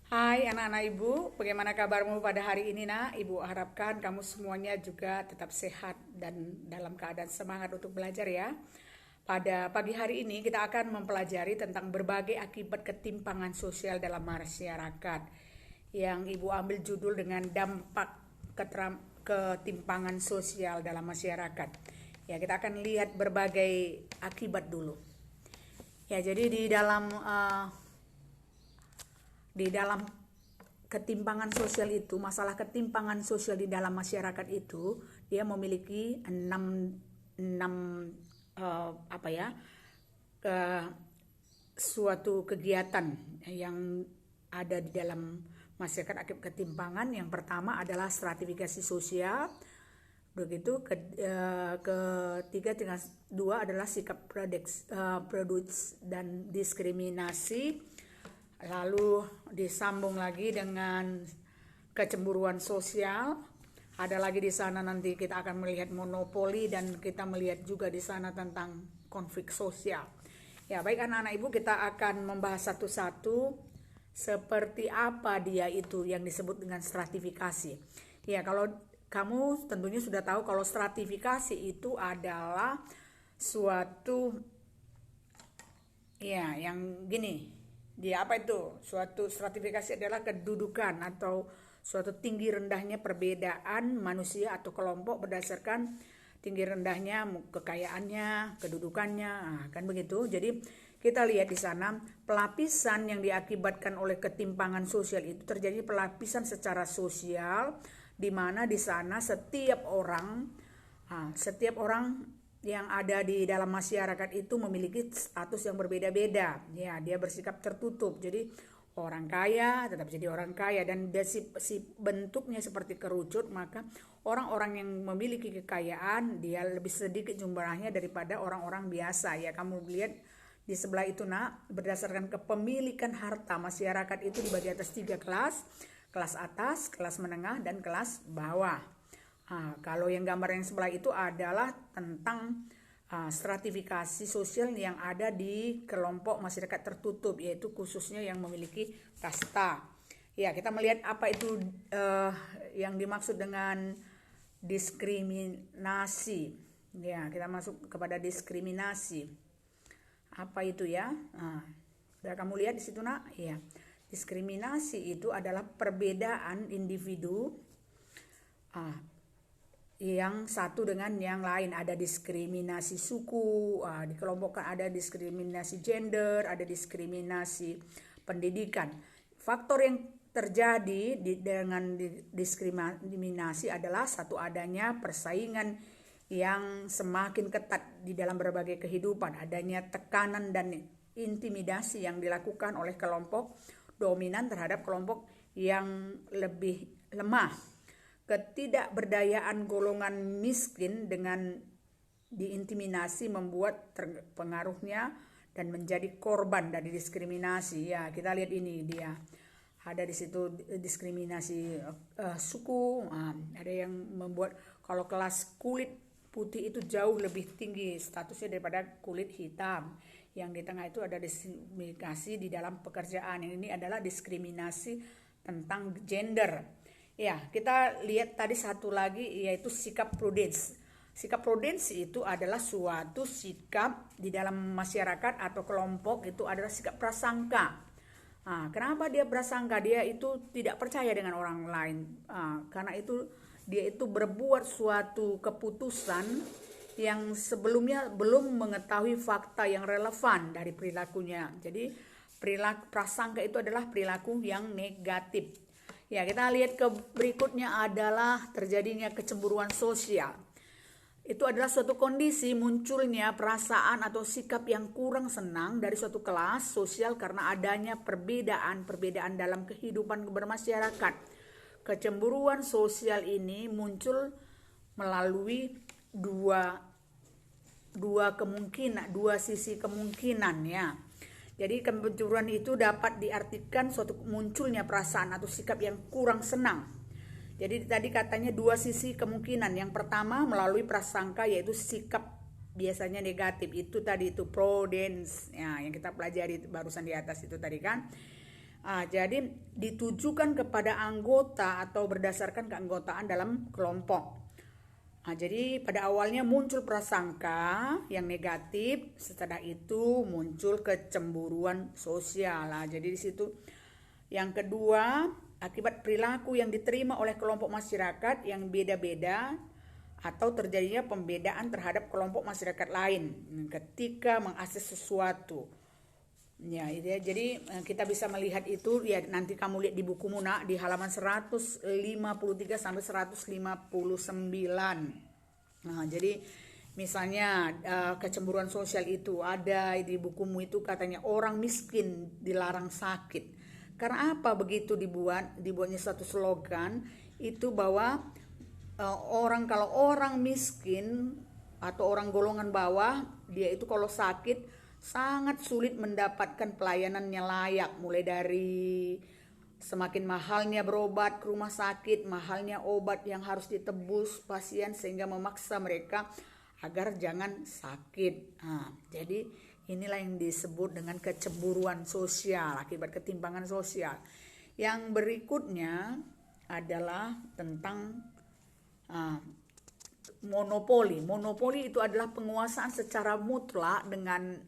Hai anak-anak ibu, bagaimana kabarmu pada hari ini nak? Ibu harapkan kamu semuanya juga tetap sehat dan dalam keadaan semangat untuk belajar ya. Pada pagi hari ini kita akan mempelajari tentang berbagai akibat ketimpangan sosial dalam masyarakat yang ibu ambil judul dengan dampak ketimpangan sosial dalam masyarakat. Ya, kita akan lihat berbagai akibat dulu. Ya, jadi di dalam ketimpangan sosial itu, masalah ketimpangan sosial di dalam masyarakat itu, dia memiliki enam apa ya, ke suatu kegiatan yang ada di dalam masyarakat akibat ketimpangan. Yang pertama adalah stratifikasi sosial. Begitu ketiga tinggal dua adalah sikap produksi dan diskriminasi. Lalu disambung lagi dengan kecemburuan sosial. Ada lagi di sana nanti kita akan melihat monopoli dan kita melihat juga di sana tentang konflik sosial. Ya, baik anak-anak ibu, kita akan membahas satu-satu seperti apa dia itu yang disebut dengan stratifikasi. Ya, kalau kamu tentunya sudah tahu kalau stratifikasi itu adalah suatu ya yang gini. Dia apa itu? Suatu stratifikasi adalah kedudukan atau suatu tinggi rendahnya perbedaan manusia atau kelompok berdasarkan tinggi rendahnya kekayaannya, kedudukannya, kan begitu. Jadi kita lihat di sana pelapisan yang diakibatkan oleh ketimpangan sosial itu terjadi pelapisan secara sosial, di mana di sana setiap orang yang ada di dalam masyarakat itu memiliki status yang berbeda-beda. Ya, dia bersikap tertutup. Jadi orang kaya tetap jadi orang kaya dan si bentuknya seperti kerucut, maka orang-orang yang memiliki kekayaan dia lebih sedikit jumlahnya daripada orang-orang biasa. Ya, kamu lihat di sebelah itu nak, berdasarkan kepemilikan harta masyarakat itu dibagi atas 3 kelas. Kelas atas, kelas menengah, dan kelas bawah. Kalau yang gambar yang sebelah itu adalah tentang stratifikasi sosial yang ada di kelompok masyarakat tertutup, yaitu khususnya yang memiliki kasta. Ya, kita melihat apa itu yang dimaksud dengan diskriminasi. Ya, kita masuk kepada diskriminasi. Apa itu ya? Sudah kamu lihat di situ nak? Ya, diskriminasi itu adalah perbedaan individu yang satu dengan yang lain. Ada diskriminasi suku, dikelompokkan, ada diskriminasi gender, ada diskriminasi pendidikan. Faktor yang terjadi dengan diskriminasi adalah satu adanya persaingan yang semakin ketat di dalam berbagai kehidupan, adanya tekanan dan intimidasi yang dilakukan oleh kelompok dominan terhadap kelompok yang lebih lemah. Ketidakberdayaan golongan miskin dengan diintimidasi membuat terpengaruhnya dan menjadi korban dari diskriminasi. Ya, kita lihat ini dia. Ada di situ diskriminasi suku, ada yang membuat kalau kelas kulit putih itu jauh lebih tinggi statusnya daripada kulit hitam. Yang di tengah itu ada diskriminasi di dalam pekerjaan. Ini adalah diskriminasi tentang gender. Ya, kita lihat tadi satu lagi yaitu sikap prudens. Sikap prudens itu adalah suatu sikap di dalam masyarakat atau kelompok, itu adalah sikap prasangka. Kenapa dia prasangka? Dia itu tidak percaya dengan orang lain. Karena itu dia itu berbuat suatu keputusan yang sebelumnya belum mengetahui fakta yang relevan dari perilakunya. Jadi prasangka itu adalah perilaku yang negatif. Ya, kita lihat ke berikutnya adalah terjadinya kecemburuan sosial. Itu adalah suatu kondisi munculnya perasaan atau sikap yang kurang senang dari suatu kelas sosial karena adanya perbedaan dalam kehidupan bermasyarakat. Kecemburuan sosial ini muncul melalui dua sisi kemungkinan ya. Jadi kecemburuan itu dapat diartikan suatu munculnya perasaan atau sikap yang kurang senang. Jadi tadi katanya dua sisi kemungkinan. Yang pertama melalui prasangka, yaitu sikap biasanya negatif. Itu tadi itu prudence ya, yang kita pelajari barusan di atas itu tadi kan. Jadi ditujukan kepada anggota atau berdasarkan keanggotaan dalam kelompok. Jadi pada awalnya muncul prasangka yang negatif, setelah itu muncul kecemburuan sosial. Jadi di situ yang kedua, akibat perilaku yang diterima oleh kelompok masyarakat yang beda-beda atau terjadinya pembedaan terhadap kelompok masyarakat lain ketika mengakses sesuatu. Ya, itu ya. Jadi kita bisa melihat itu ya, nanti kamu lihat di bukumu nak, di halaman 153 sampai 159. Jadi misalnya kecemburuan sosial itu ada di bukumu itu, katanya orang miskin dilarang sakit. Karena apa begitu dibuatnya satu slogan itu bahwa kalau orang miskin atau orang golongan bawah, dia itu kalau sakit sangat sulit mendapatkan pelayanan yang layak, mulai dari semakin mahalnya berobat ke rumah sakit, mahalnya obat yang harus ditebus pasien, sehingga memaksa mereka agar jangan sakit. Jadi inilah yang disebut dengan kecemburuan sosial akibat ketimpangan sosial. Yang berikutnya adalah tentang monopoli. Monopoli itu adalah penguasaan secara mutlak dengan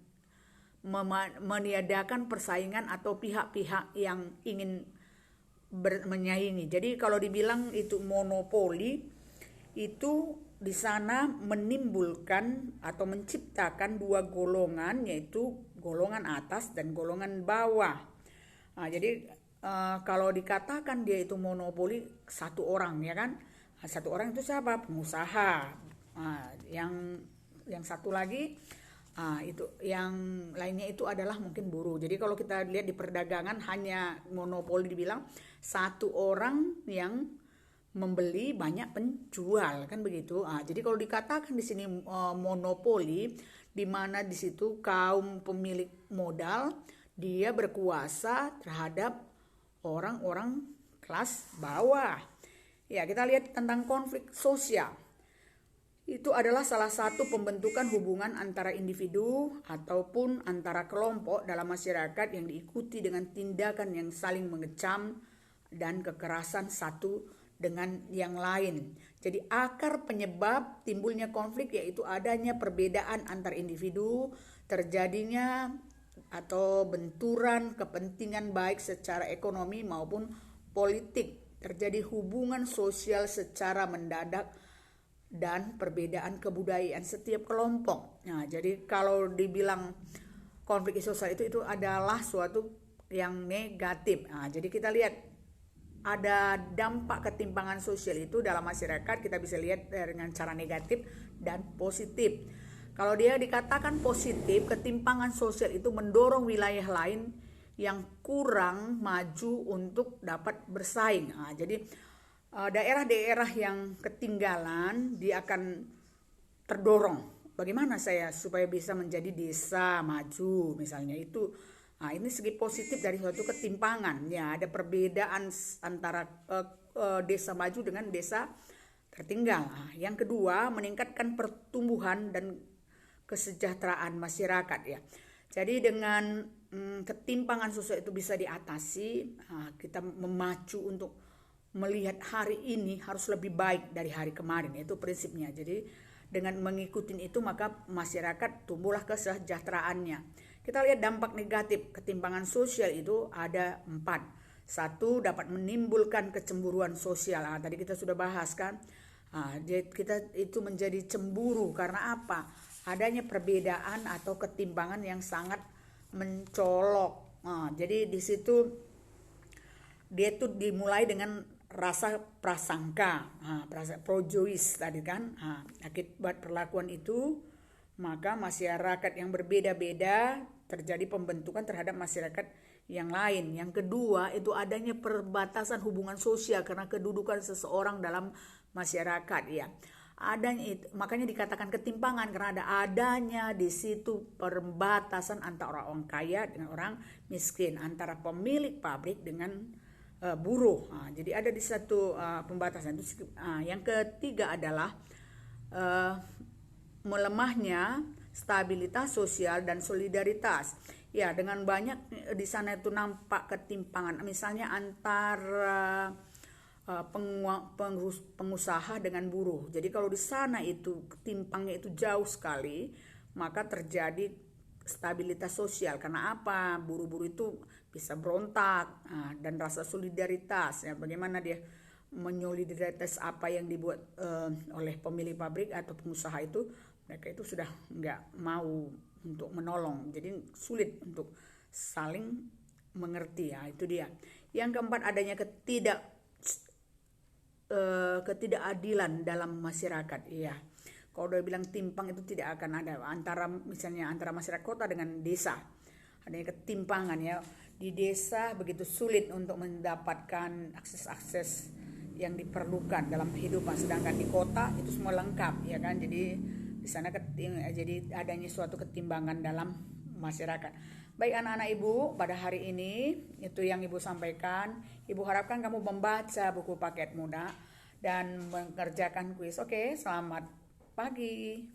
meniadakan persaingan atau pihak-pihak yang ingin menyaingi. Jadi kalau dibilang itu monopoli, itu di sana menimbulkan atau menciptakan dua golongan, yaitu golongan atas dan golongan bawah. Jadi kalau dikatakan dia itu monopoli satu orang, ya kan? Satu orang itu siapa? Pengusaha. Yang satu lagi itu yang lainnya itu adalah mungkin buruh. Jadi kalau kita lihat di perdagangan hanya monopoli dibilang satu orang yang membeli, banyak penjual, kan begitu. Jadi kalau dikatakan di sini monopoli, di mana di situ kaum pemilik modal dia berkuasa terhadap orang-orang kelas bawah. Ya, kita lihat tentang konflik sosial. Itu adalah salah satu pembentukan hubungan antara individu ataupun antara kelompok dalam masyarakat yang diikuti dengan tindakan yang saling mengecam dan kekerasan satu dengan yang lain. Jadi akar penyebab timbulnya konflik yaitu adanya perbedaan antar individu, terjadinya atau benturan kepentingan baik secara ekonomi maupun politik, terjadi hubungan sosial secara mendadak, dan perbedaan kebudayaan setiap kelompok. Jadi kalau dibilang konflik sosial itu adalah suatu yang negatif. Jadi kita lihat ada dampak ketimpangan sosial itu dalam masyarakat, kita bisa lihat dengan cara negatif dan positif. Kalau dia dikatakan positif, ketimpangan sosial itu mendorong wilayah lain yang kurang maju untuk dapat bersaing. Jadi daerah-daerah yang ketinggalan dia akan terdorong. Bagaimana saya supaya bisa menjadi desa maju misalnya itu. Ini segi positif dari suatu ketimpangan. Ya, ada perbedaan antara desa maju dengan desa tertinggal. Yang kedua, meningkatkan pertumbuhan dan kesejahteraan masyarakat ya. Jadi dengan ketimpangan sosial itu bisa diatasi, kita memacu untuk melihat hari ini harus lebih baik dari hari kemarin, itu prinsipnya. Jadi dengan mengikuti itu maka masyarakat tumbuhlah kesejahteraannya. Kita lihat dampak negatif ketimpangan sosial itu ada 4. 1, dapat menimbulkan kecemburuan sosial. Tadi kita sudah bahas kan. Kita itu menjadi cemburu karena apa? Adanya perbedaan atau ketimpangan yang sangat mencolok. Jadi di situ dia itu dimulai dengan rasa prasangka, projois tadi kan. Akibat perlakuan itu maka masyarakat yang berbeda-beda terjadi pembentukan terhadap masyarakat yang lain. Yang kedua itu adanya perbatasan hubungan sosial karena kedudukan seseorang dalam masyarakat ya. Makanya dikatakan ketimpangan karena adanya di situ perbatasan antara orang kaya dengan orang miskin, antara pemilik pabrik dengan buruh. Jadi ada di satu pembatasan. Yang ketiga adalah melemahnya stabilitas sosial dan solidaritas. Ya, dengan banyak di sana itu nampak ketimpangan, misalnya antara pengusaha dengan buruh. Jadi kalau di sana itu timpangnya itu jauh sekali, maka terjadi stabilitas sosial. Karena apa? Buruh-buruh itu bisa berontak, dan rasa solidaritas. Ya, bagaimana dia menyolidaritas apa yang dibuat oleh pemilik pabrik atau pengusaha itu, mereka itu sudah nggak mau untuk menolong. Jadi sulit untuk saling mengerti, ya itu dia. Yang keempat, adanya ketidakadilan dalam masyarakat. Iya, kalau udah bilang timpang itu tidak akan ada antara, misalnya antara masyarakat kota dengan desa. Adanya ketimpangan, ya. Di desa begitu sulit untuk mendapatkan akses-akses yang diperlukan dalam kehidupan, sedangkan di kota itu semua lengkap, ya kan. Jadi di sana jadi adanya suatu ketimbangan dalam masyarakat. Baik anak-anak ibu, pada hari ini itu yang ibu sampaikan. Ibu harapkan kamu membaca buku Paket Muda dan mengerjakan kuis. Oke, selamat pagi.